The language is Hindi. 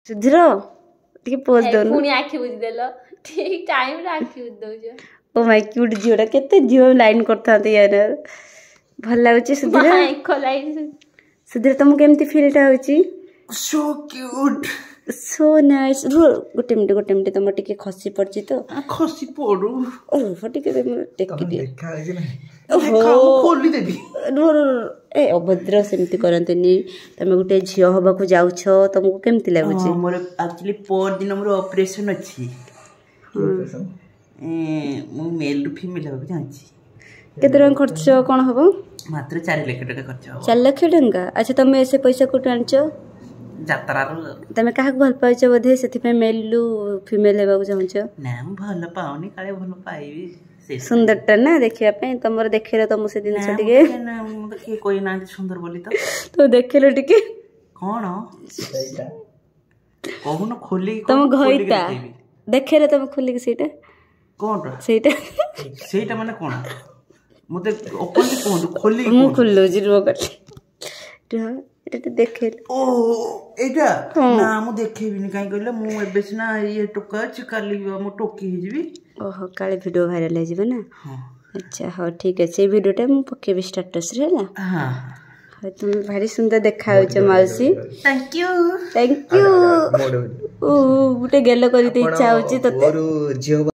सुधीर टिके पोज दउनु पुणी आखि बुझी देलो ठीक टाइम रे आखि बुझ दउछ ओ माय क्यूट झियोटा केते झियो लाइन करथाते यार भल लागुची सुधीर माइको लाइन सुधीर तुम केमती फीलटा होची सो क्यूट सो नाइस गोटे मिनिट तुम टिके खसी पड़ची तो खसी पड़ू ओ टिके टेकी दिए देखा है कि नहीं ओहो खोली देबी ए अभद्र सेमती करंतनी तमे गोटे झियो हबाकू जाउछ तुमको केमती लागुची मोर एक्चुअली पर दिन मोर ऑपरेशन अछि मु मेल टू फीमेल हबा चाहछि केते रंग खर्च कोन हबो मात्र 4 लाख टका खर्च हबो 4 लाख टका अच्छा तमे ऐसे पैसा कोट आनछो यात्रा तमे काहा भल पाइछ बधे सेति पे मेल लु फीमेल हेबाकू चाहछ ना हम भल पाउनी काले भल पाइबी सुंदरटा ना देखिया पे तमर देखेलो तम से दिन छटिके ना देखि कोई ना सुंदर बोली तो देखेलो टिके कोन एटा कहू न खोली तम घइता देखेलो तम खोली के सेटा कोन सेटा माने कोन मते ओपन कोन खोली मु खुल्लो जिरो कर एटा देखे ओ एटा ना मु देखेबिनी काई कहले मु एबे सिना ये टोका चिकाली मु टोकी हे जिबी ओहो काले वीडियो वायरल हे जिबे ना हां अच्छा हो ठीक है से वीडियोटा मु पकेबी स्टेटस रे ना हां हां तुम भारी सुंदर देखाउ छ माउसी थैंक यू ओ गुटे गेलो करी ते इच्छा होची तते